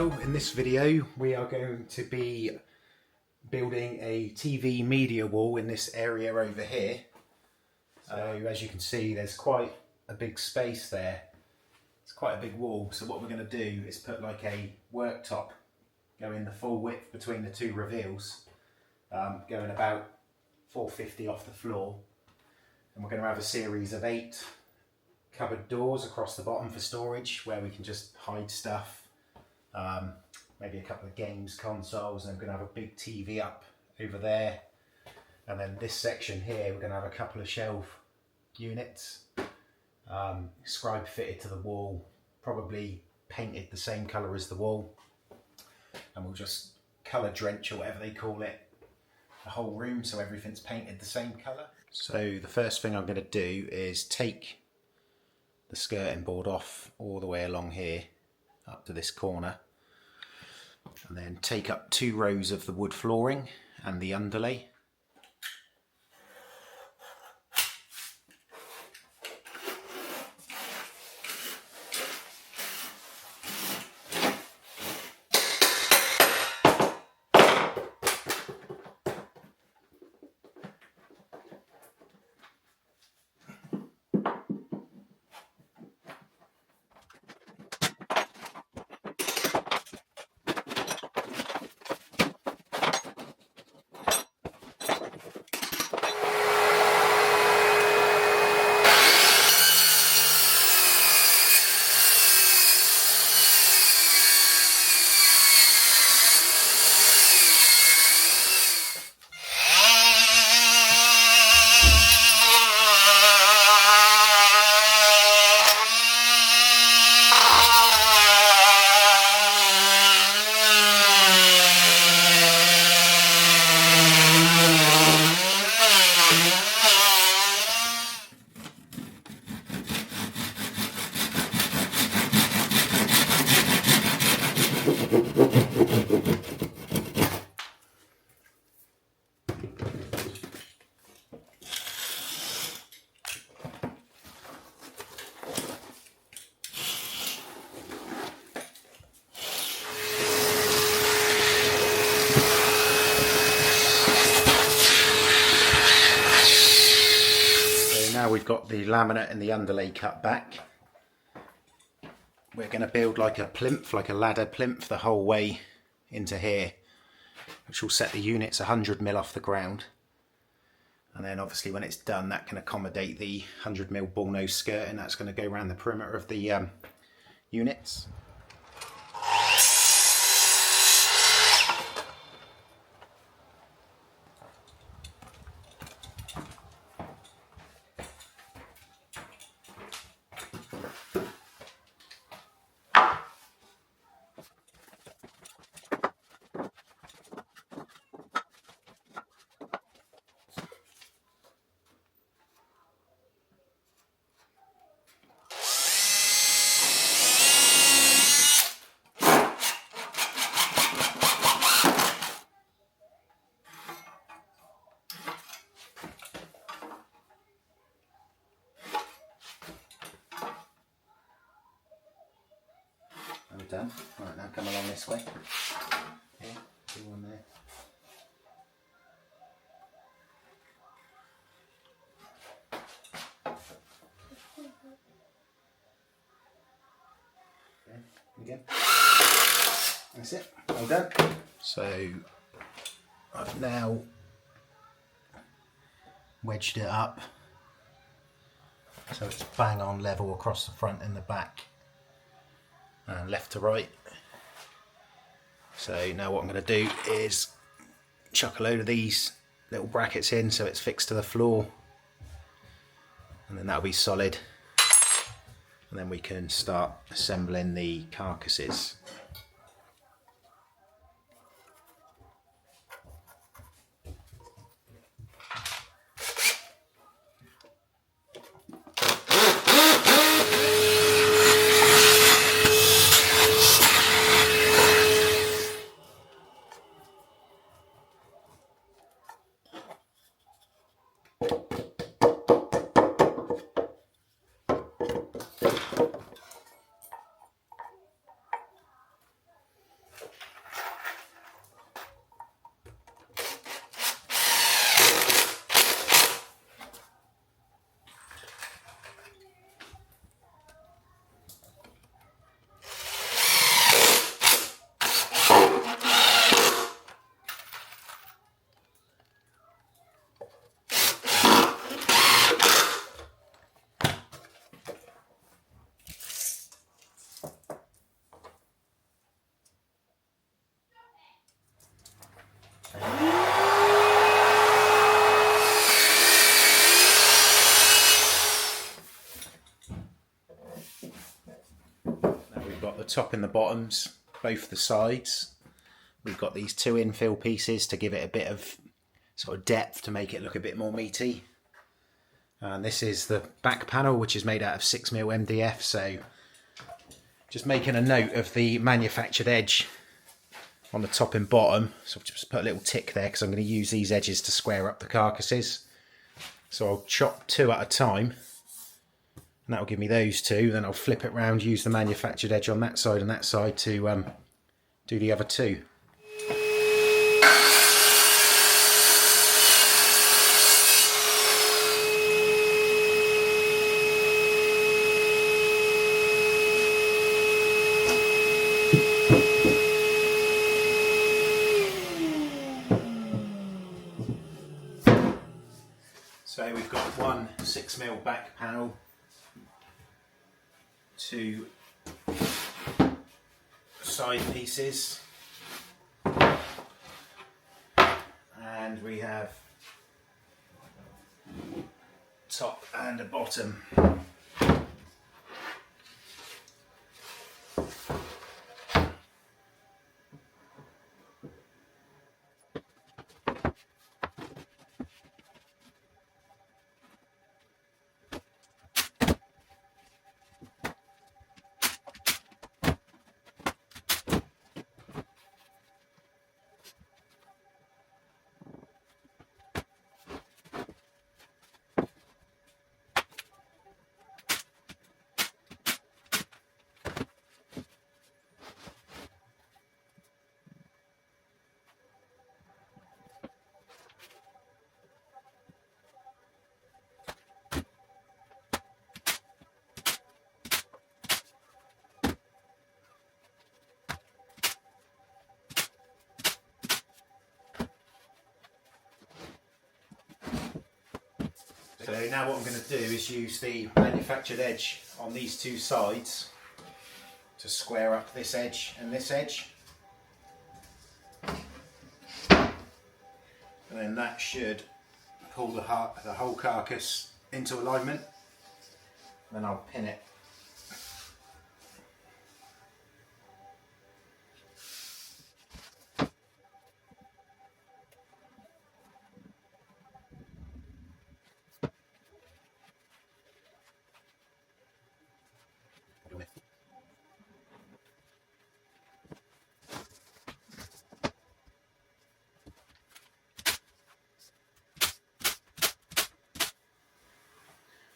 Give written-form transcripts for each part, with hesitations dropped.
Well, in this video we are going to be building a TV media wall in this area over here. So as you can see, there's quite a big space there. It's quite a big wall, so what we're going to do is put like a worktop going the full width between the two reveals, going about 450 off the floor, and we're going to have a series of 8 cupboard doors across the bottom for storage where we can just hide stuff, maybe a couple of games consoles, and I'm going to have a big TV up over there, and then this section here we're going to have a couple of shelf units, scribe fitted to the wall, probably painted the same colour as the wall, and we'll just colour drench, or whatever they call it, the whole room so everything's painted the same colour. So the first thing I'm going to do is take the skirting board off all the way along here up to this corner, and then take up 2 rows of the wood flooring and the underlay. Now we've got the laminate and the underlay cut back, we're going to build like a plinth, like a ladder plinth, the whole way into here, which will set the units 100mm off the ground, and then obviously when it's done that can accommodate the 100mm bullnose skirt, and that's going to go around the perimeter of the units. We're done. Right, now come along this way. Here, do one there. Okay, again. That's it. All done. So I've now wedged it up so it's bang on level across the front and the back, and left to right. So now what I'm going to do is chuck a load of these little brackets in so it's fixed to the floor, and then that'll be solid, and then we can start assembling the carcasses. top and the bottoms, both the sides. We've got these 2 infill pieces to give it a bit of sort of depth to make it look a bit more meaty. And this is the back panel, which is made out of 6mm MDF. So just making a note of the manufactured edge on the top and bottom. So I've just put a little tick there because I'm going to use these edges to square up the carcasses. So I'll chop 2 at a time. And that'll give me those 2. Then I'll flip it round, use the manufactured edge on that side and that side to do the other 2. So we've got 1 6mm back panel, 2 side pieces, and we have top and a bottom. So now what I'm going to do is use the manufactured edge on these 2 sides to square up this edge and this edge. And then that should pull the whole carcass into alignment. Then I'll pin it.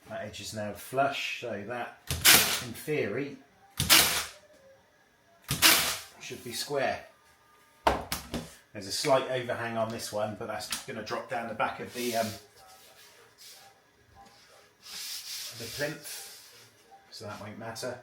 That edge is now flush, so that, in theory, should be square. There's a slight overhang on this one, but that's going to drop down the back of the plinth, so that won't matter.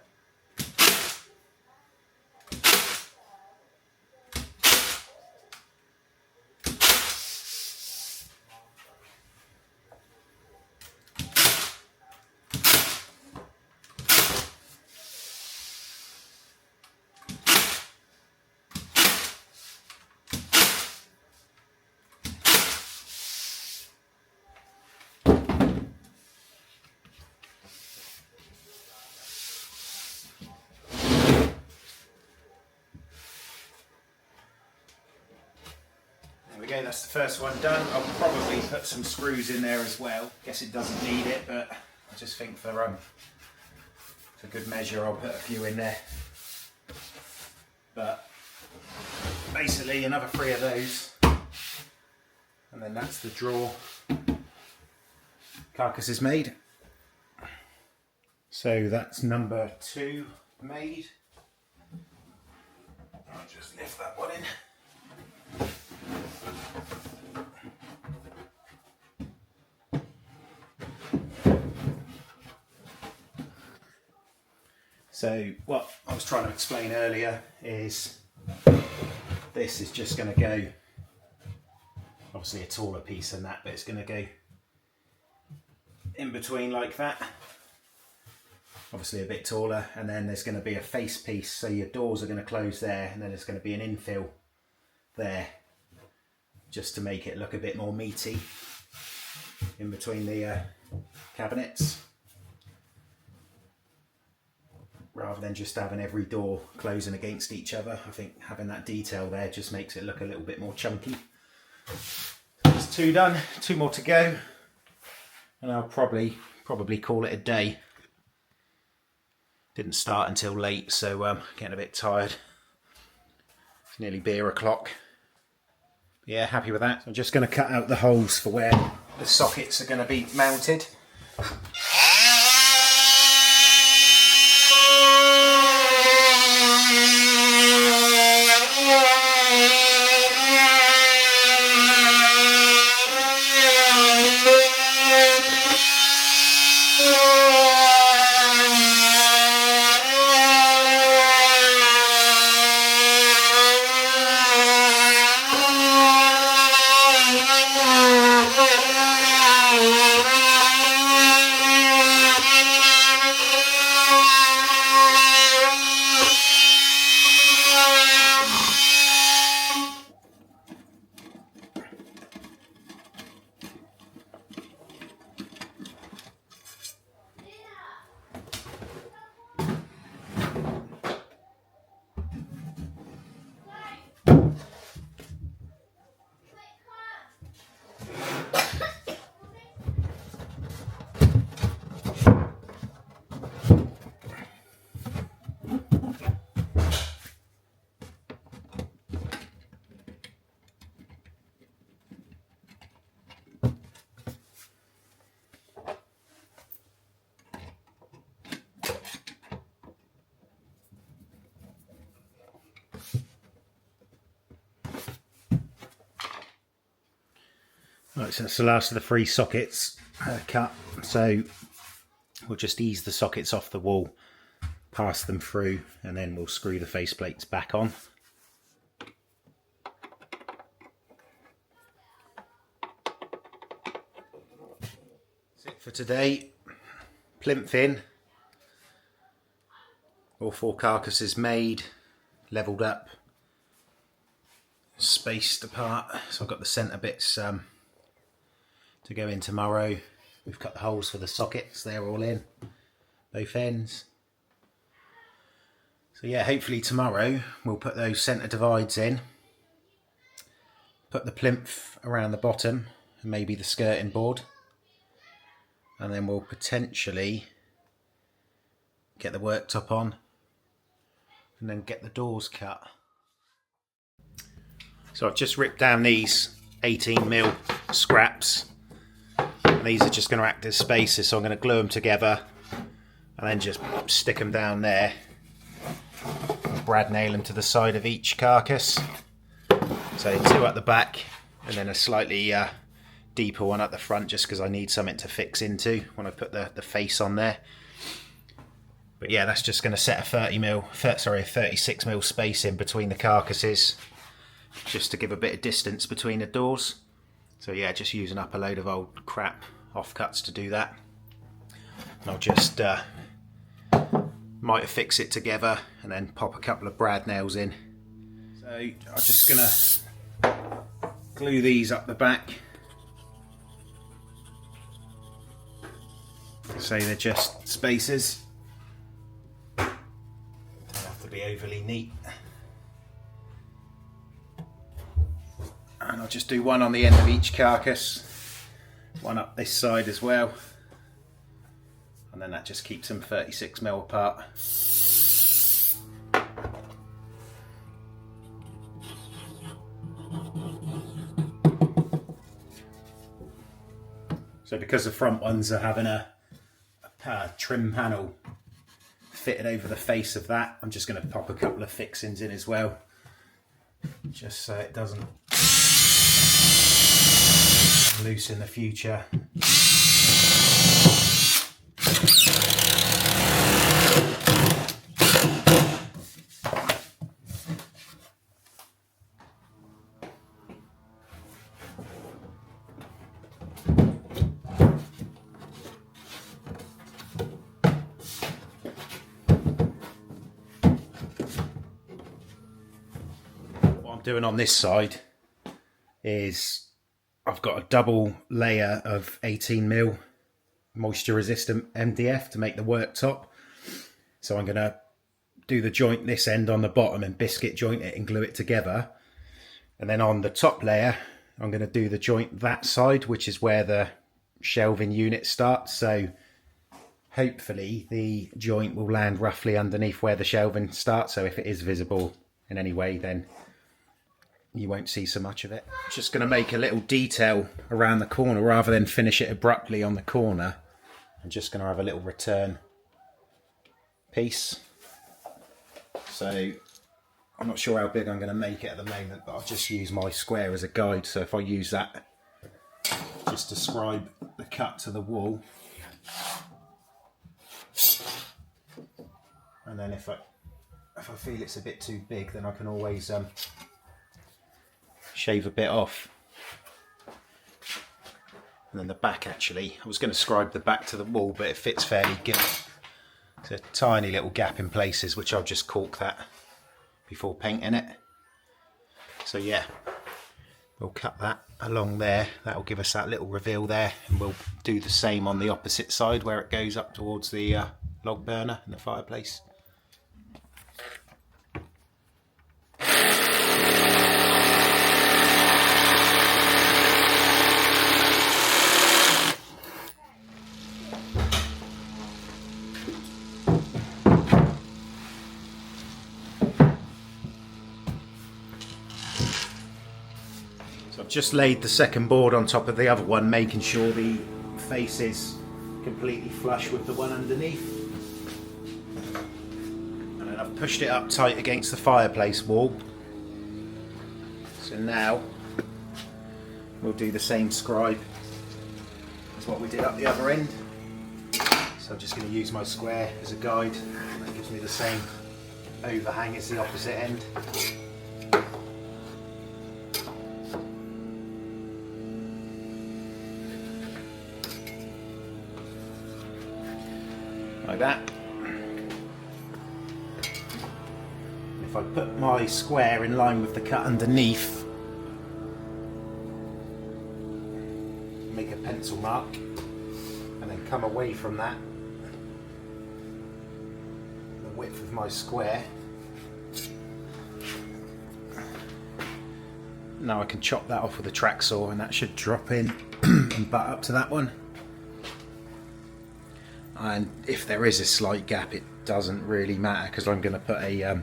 There we go, that's the first one done. I'll probably put some screws in there as well. Guess it doesn't need it, but I just think for good measure I'll put a few in there. But basically another 3 of those, and then that's the drawer carcass is made. So that's number 2 made. I'll just lift that one in. So what I was trying to explain earlier is this is just going to go, obviously a taller piece than that, but it's going to go in between like that, obviously a bit taller, and then there's going to be a face piece, so your doors are going to close there, and then there's going to be an infill there just to make it look a bit more meaty in between the cabinets. rather than just having every door closing against each other. I think having that detail there just makes it look a little bit more chunky. That's 2 done, 2 more to go, and I'll probably call it a day. Didn't start until late, so getting a bit tired. It's nearly beer o'clock. Yeah, happy with that. So I'm just going to cut out the holes for where the sockets are going to be mounted. Right, so that's the last of the 3 sockets cut. So we'll just ease the sockets off the wall, pass them through, and then we'll screw the faceplates back on. That's it for today. Plinth in. All 4 carcasses made, levelled up, spaced apart. So I've got the centre bits to go in tomorrow. We've cut the holes for the sockets, they're all in, both ends. So yeah, hopefully tomorrow we'll put those centre divides in, put the plinth around the bottom and maybe the skirting board, and then we'll potentially get the worktop on and then get the doors cut. So I've just ripped down these 18mm scraps. These are just going to act as spacers, so I'm going to glue them together and then just stick them down there and brad nail them to the side of each carcass. So 2 at the back and then a slightly deeper one at the front, just because I need something to fix into when I put the face on there. But yeah, that's just going to set a 36mm space in between the carcasses, just to give a bit of distance between the doors. So yeah, just using up a load of old crap offcuts to do that. And I'll just might fix it together and then pop a couple of brad nails in. So I'm just gonna glue these up the back. So they're just spacers. Don't have to be overly neat. And I'll just do one on the end of each carcass, one up this side as well, and then that just keeps them 36mm apart. So because the front ones are having a trim panel fitted over the face of that, I'm just going to pop a couple of fixings in as well, just so it doesn't loose in the future. What I'm doing on this side is I've got a double layer of 18mm moisture resistant MDF to make the worktop. So I'm going to do the joint this end on the bottom and biscuit joint it and glue it together. And then on the top layer, I'm going to do the joint that side, which is where the shelving unit starts. So hopefully the joint will land roughly underneath where the shelving starts. So if it is visible in any way, then you won't see so much of it. Just going to make a little detail around the corner rather than finish it abruptly on the corner. I'm just going to have a little return piece. So I'm not sure how big I'm going to make it at the moment, but I'll just use my square as a guide. So if I use that, just describe the cut to the wall. And then if I feel it's a bit too big, then I can always shave a bit off. And then the back, actually, I was going to scribe the back to the wall, but it fits fairly good. There's a tiny little gap in places, which I'll just caulk that before painting it. So yeah, we'll cut that along there. That'll give us that little reveal there, and we'll do the same on the opposite side where it goes up towards the log burner and the fireplace. I've just laid the second board on top of the other one, making sure the face is completely flush with the one underneath. And then I've pushed it up tight against the fireplace wall. So now we'll do the same scribe as what we did up the other end. So I'm just going to use my square as a guide. That gives me the same overhang as the opposite end. Like that. If I put my square in line with the cut underneath, make a pencil mark, and then come away from that, the width of my square. Now I can chop that off with a track saw, and that should drop in and butt up to that one. And if there is a slight gap, it doesn't really matter, because I'm going to put a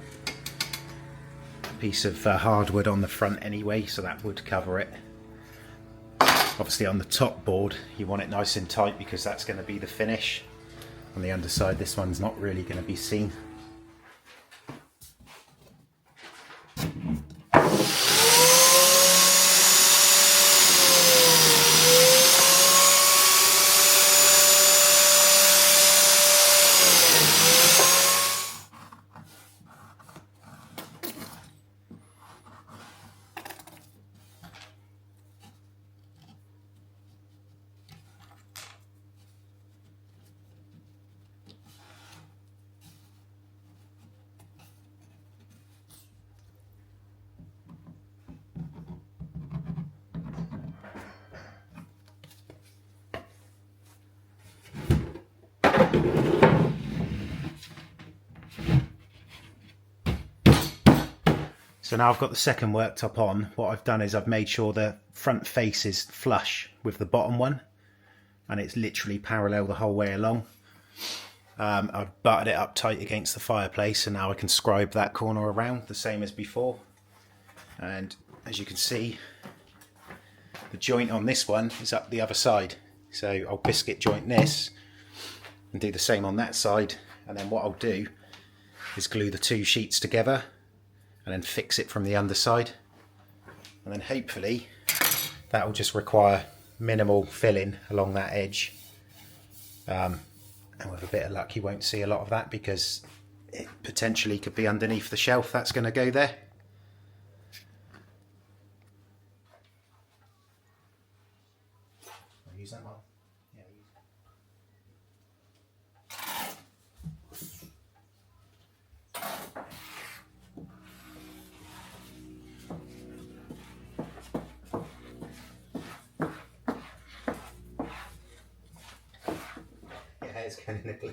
piece of hardwood on the front anyway, so that would cover it. Obviously on the top board you want it nice and tight, because that's going to be the finish. On the underside, this one's not really going to be seen. So now I've got the second worktop on. What I've done is I've made sure the front face is flush with the bottom one, and it's literally parallel the whole way along. I've butted it up tight against the fireplace, and now I can scribe that corner around the same as before. And as you can see, the joint on this one is up the other side. So I'll biscuit joint this and do the same on that side, and then what I'll do is glue the two sheets together and then fix it from the underside, and then hopefully that will just require minimal filling along that edge, and with a bit of luck you won't see a lot of that, because it potentially could be underneath the shelf that's going to go there. I'll use that one. Yeah, it's going in the glue.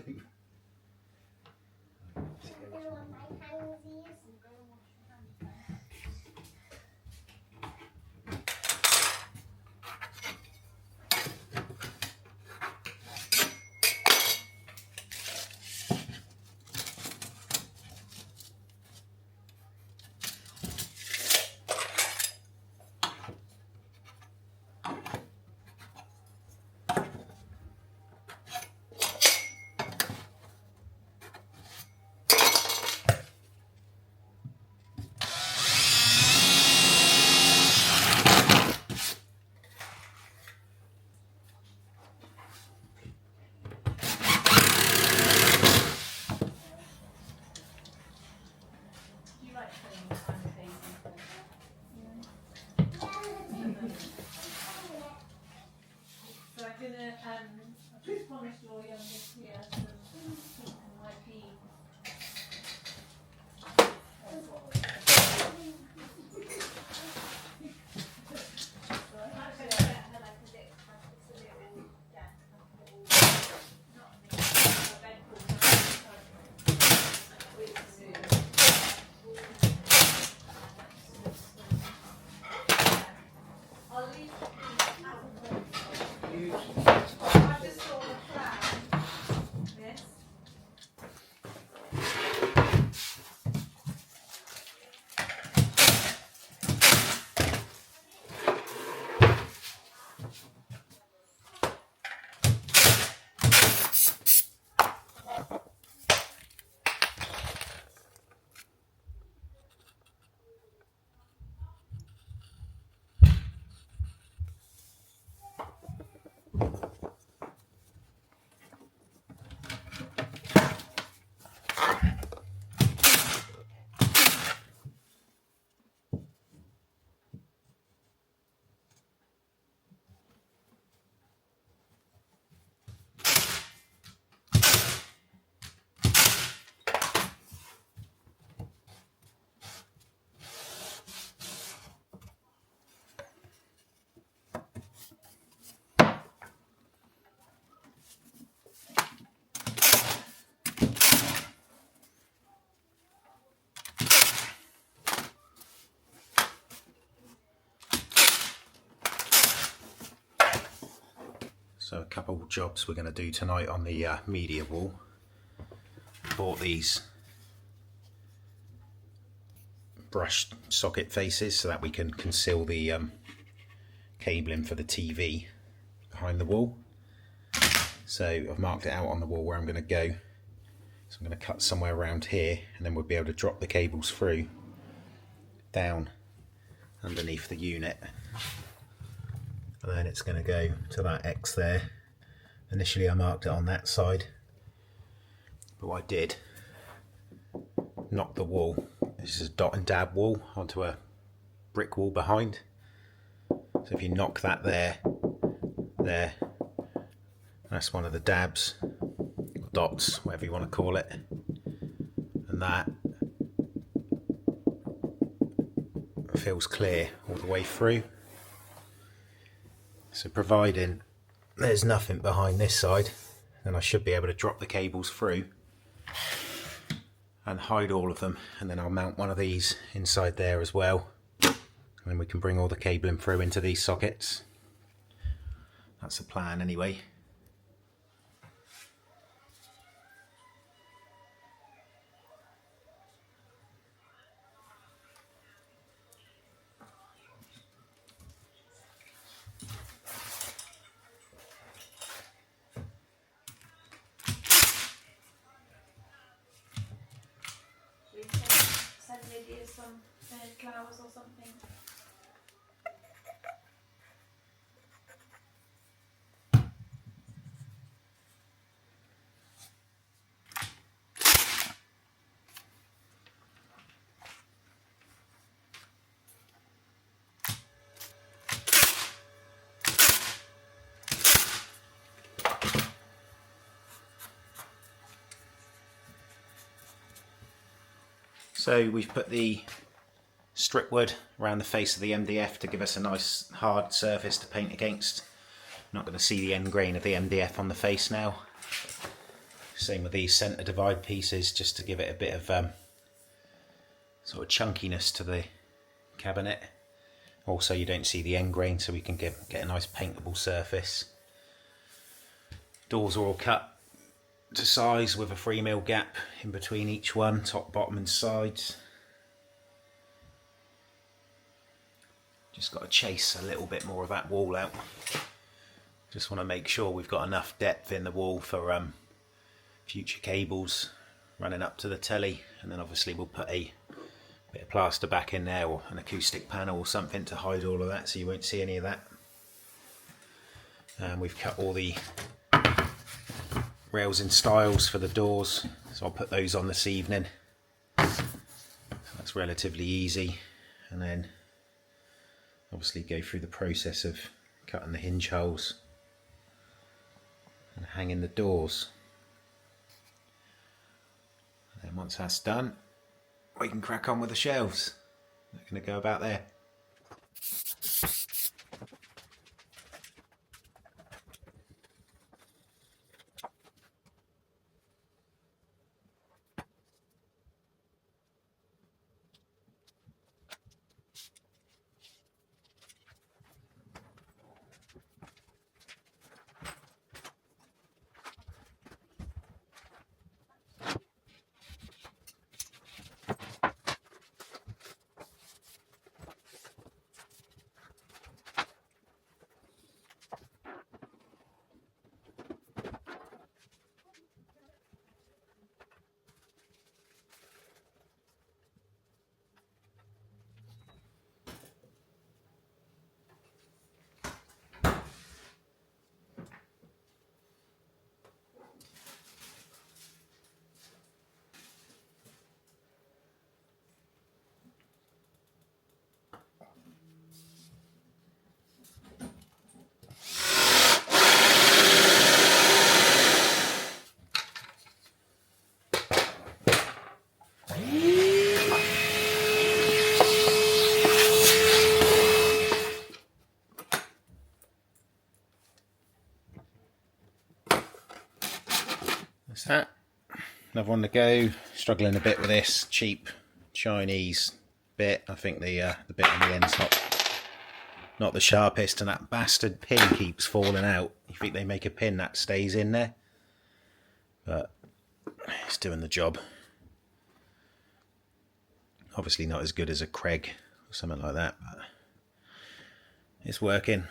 I'm gonna I've just promised your youngest here some pink and white peas. So a couple of jobs we're going to do tonight on the media wall. Bought these brushed socket faces so that we can conceal the cabling for the TV behind the wall. So I've marked it out on the wall where I'm going to go. So I'm going to cut somewhere around here, and then we'll be able to drop the cables through down underneath the unit. And then it's going to go to that X there. Initially I marked it on that side, but what I did, knock the wall, this is a dot and dab wall, onto a brick wall behind. So if you knock that there, that's one of the dabs, or dots, whatever you want to call it, and that feels clear all the way through. So providing there's nothing behind this side, then I should be able to drop the cables through and hide all of them, and then I'll mount one of these inside there as well, and then we can bring all the cabling through into these sockets. That's the plan anyway. Send maybe some flowers or something. So we've put the strip wood around the face of the MDF to give us a nice hard surface to paint against. Not going to see the end grain of the MDF on the face now. Same with these centre divide pieces, just to give it a bit of sort of chunkiness to the cabinet. Also you don't see the end grain, so we can get a nice paintable surface. Doors are all cut to size with a 3mm gap in between each one, top, bottom and sides. Just got to chase a little bit more of that wall out. Just want to make sure we've got enough depth in the wall for future cables running up to the telly, and then obviously we'll put a bit of plaster back in there, or an acoustic panel or something to hide all of that so you won't see any of that. And we've cut all the rails and stiles for the doors, so I'll put those on this evening. So that's relatively easy, and then obviously go through the process of cutting the hinge holes. hanging the doors. And once that's done, we can crack on with the shelves. They're going to go about there. That's that. Another one to go. Struggling a bit with this cheap Chinese bit. I think the bit on the end's not the sharpest, and that bastard pin keeps falling out. You think they make a pin that stays in there, but it's doing the job. Obviously not as good as a Craig or something like that, but it's working.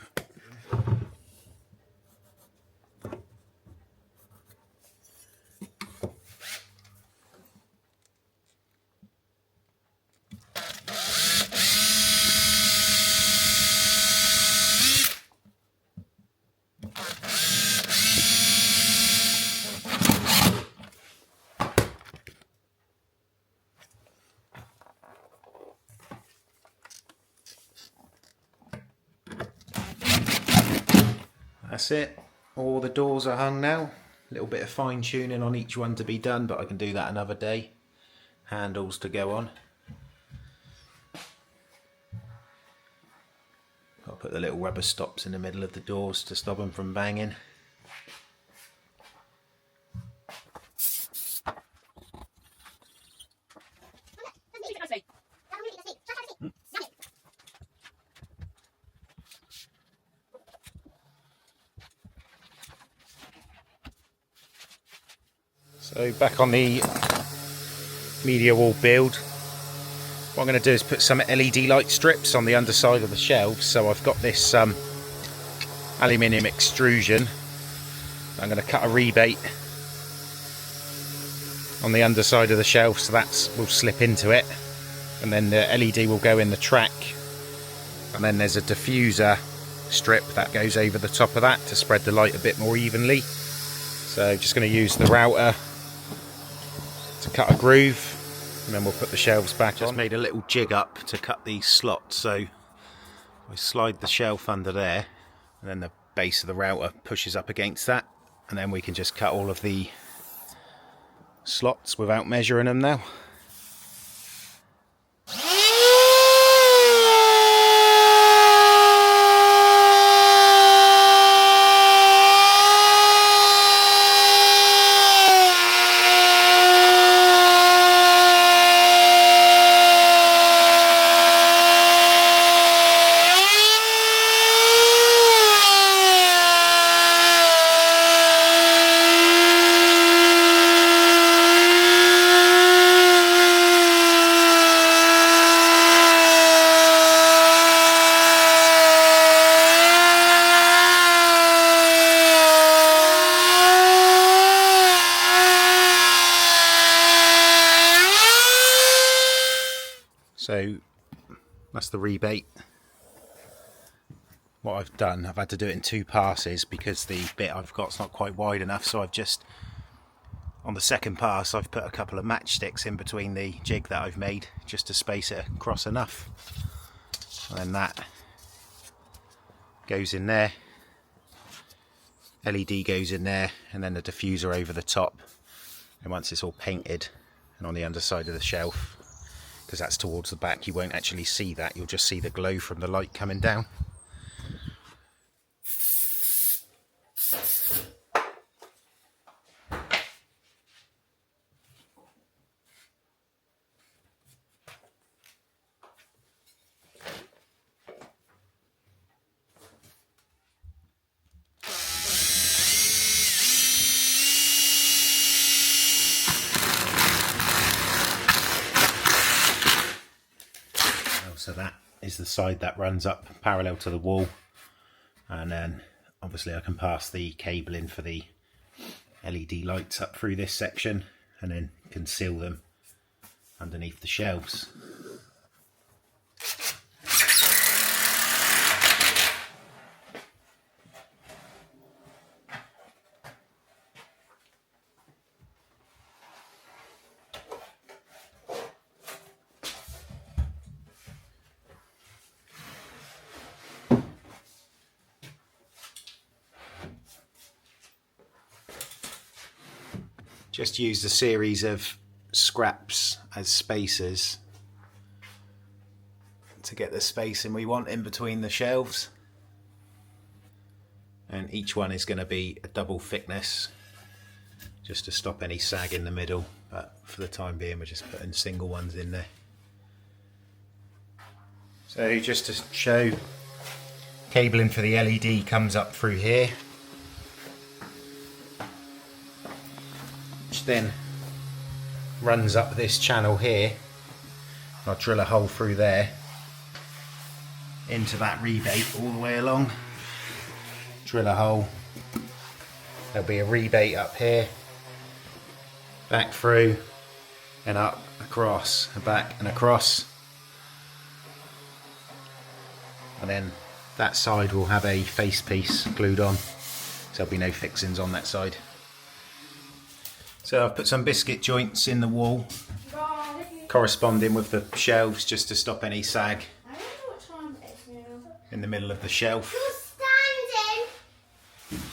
That's it. All the doors are hung now. A little bit of fine tuning on each one to be done, but I can do that another day. Handles to go on. I'll put the little rubber stops in the middle of the doors to stop them from banging. So back on the media wall build, what I'm going to do is put some LED light strips on the underside of the shelves. So I've got this aluminium extrusion. I'm going to cut a rebate on the underside of the shelf, so that will slip into it, and then the LED will go in the track, and then there's a diffuser strip that goes over the top of that to spread the light a bit more evenly. So just going to use the router to cut a groove, and then we'll put the shelves back on. Just made a little jig up to cut these slots, so I slide the shelf under there, and then the base of the router pushes up against that, and then we can just cut all of the slots without measuring them now. So that's the rebate. What I've done, I've had to do it in 2 passes because the bit I've got's not quite wide enough, so I've just, on the second pass, I've put a couple of matchsticks in between the jig that I've made just to space it across enough, and then that goes in there, LED goes in there, and then the diffuser over the top. And once it's all painted and on the underside of the shelf, because that's towards the back, you won't actually see that, you'll just see the glow from the light coming down. So that is the side that runs up parallel to the wall, and then obviously I can pass the cable in for the LED lights up through this section and then conceal them underneath the shelves. Just used a series of scraps as spacers to get the spacing we want in between the shelves, and each one is going to be a double thickness just to stop any sag in the middle, but for the time being we're just putting single ones in there. So just to show, cabling for the LED comes up through here, which then runs up this channel here. I'll drill a hole through there into that rebate all the way along. Drill a hole. There'll be a rebate up here, back through and up, across, and back and across. And then that side will have a face piece glued on, so there'll be no fixings on that side. So I've put some biscuit joints in the wall, corresponding with the shelves, just to stop any sag in the middle of the shelf. You're standing.